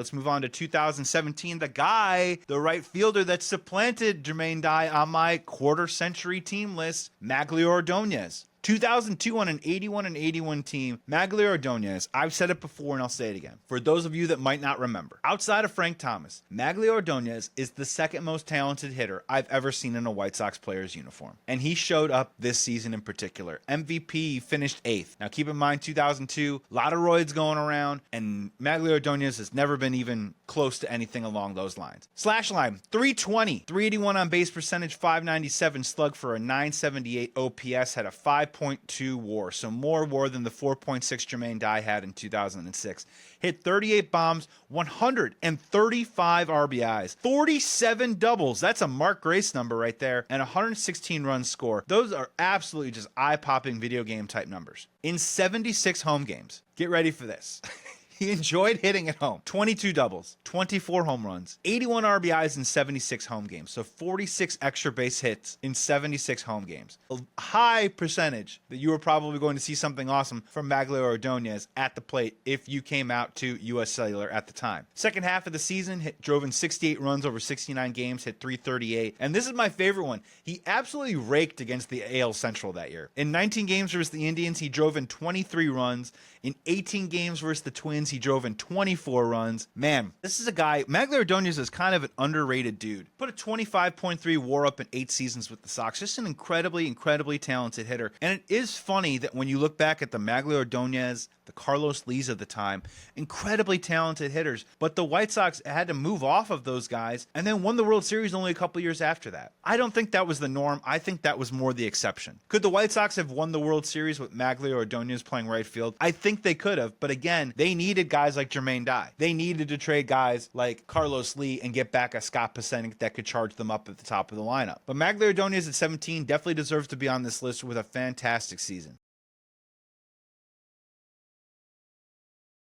let's move on to 2017. The guy, the right fielder that supplanted Jermaine Dye on my quarter-century team list, Magglio Ordonez. 2002 on an 81 team, Magglio Ordonez. I've said it before and I'll say it again. For those of you that might not remember, outside of Frank Thomas, Magglio Ordonez is the second most talented hitter I've ever seen in a White Sox player's uniform. And he showed up this season in particular. MVP finished 8th. Now keep in mind 2002, a lot of roids going around, and Magglio Ordonez has never been even close to anything along those lines. Slash line, 320, 381 on base percentage, 597 slug for a 978 OPS, had a 5.2 WAR, so more WAR than the 4.6 Jermaine Dye had in 2006. Hit 38 bombs, 135 RBIs, 47 doubles. That's a Mark Grace number right there, and 116 runs score. Those are absolutely just eye-popping video game type numbers. In 76 home games, get ready for this. He enjoyed hitting at home. 22 doubles, 24 home runs, 81 RBIs in 76 home games. So 46 extra base hits in 76 home games. A high percentage that you were probably going to see something awesome from Magglio Ordonez at the plate if you came out to US Cellular at the time. Second half of the season, drove in 68 runs over 69 games, hit 338. And this is my favorite one. He absolutely raked against the AL Central that year. In 19 games versus the Indians, he drove in 23 runs. In 18 games versus the Twins, he drove in 24 runs. Man, this is a guy, Magglio Ordonez is kind of an underrated dude. Put a 25.3 WAR up in 8 seasons with the Sox. Just an incredibly talented hitter. And it is funny that when you look back at the Magglio Ordonez, the Carlos Lees of the time, incredibly talented hitters. But the White Sox had to move off of those guys and then won the World Series only a couple years after that. I don't think that was the norm. I think that was more the exception. Could the White Sox have won the World Series with Magglio Ordonez playing right field? I think they could have, but again, they needed guys like Jermaine Dye. They needed to trade guys like Carlos Lee and get back a Scott Pasenik that could charge them up at the top of the lineup. But Magglio Ordonez at 17 definitely deserves to be on this list with a fantastic season.